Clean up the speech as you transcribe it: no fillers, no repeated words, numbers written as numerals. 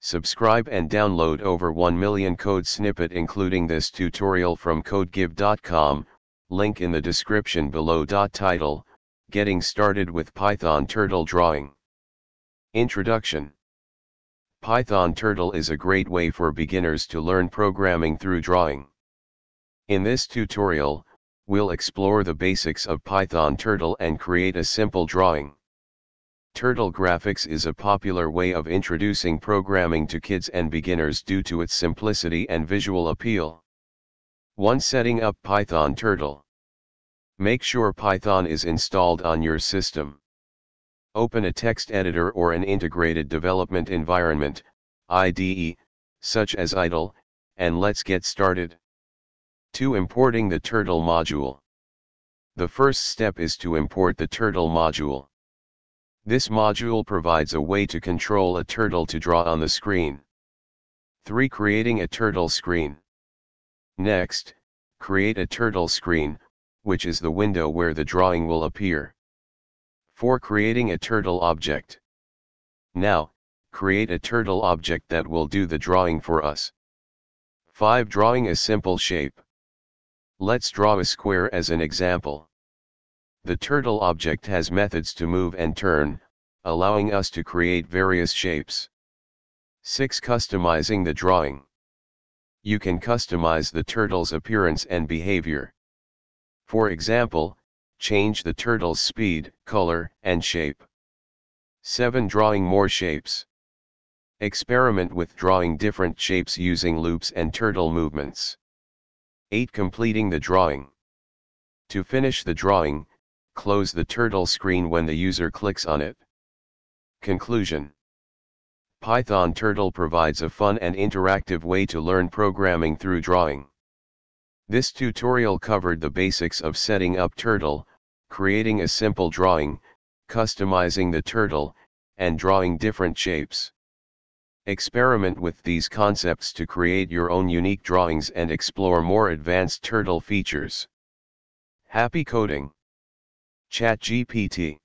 Subscribe and download over 1 million code snippet including this tutorial from codegive.com, link in the description below. Title: Getting Started with Python Turtle Drawing. Introduction. Python Turtle is a great way for beginners to learn programming through drawing. In this tutorial, we'll explore the basics of Python Turtle and create a simple drawing. Turtle graphics is a popular way of introducing programming to kids and beginners due to its simplicity and visual appeal. 1. Setting up Python Turtle. Make sure Python is installed on your system. Open a text editor or an integrated development environment, IDE, such as Idle, and let's get started. 2. Importing the Turtle module. The first step is to import the Turtle module. This module provides a way to control a turtle to draw on the screen. 3. Creating a turtle screen. Next, create a turtle screen, which is the window where the drawing will appear. 4. Creating a turtle object. Now, create a turtle object that will do the drawing for us. 5. Drawing a simple shape. Let's draw a square as an example. The turtle object has methods to move and turn, allowing us to create various shapes. 6. Customizing the drawing. You can customize the turtle's appearance and behavior. For example, change the turtle's speed, color, and shape. 7. Drawing more shapes. Experiment with drawing different shapes using loops and turtle movements. 8. Completing the drawing. To finish the drawing, close the turtle screen when the user clicks on it. Conclusion. Python Turtle provides a fun and interactive way to learn programming through drawing. This tutorial covered the basics of setting up Turtle, creating a simple drawing, customizing the turtle, and drawing different shapes. Experiment with these concepts to create your own unique drawings and explore more advanced Turtle features. Happy coding! ChatGPT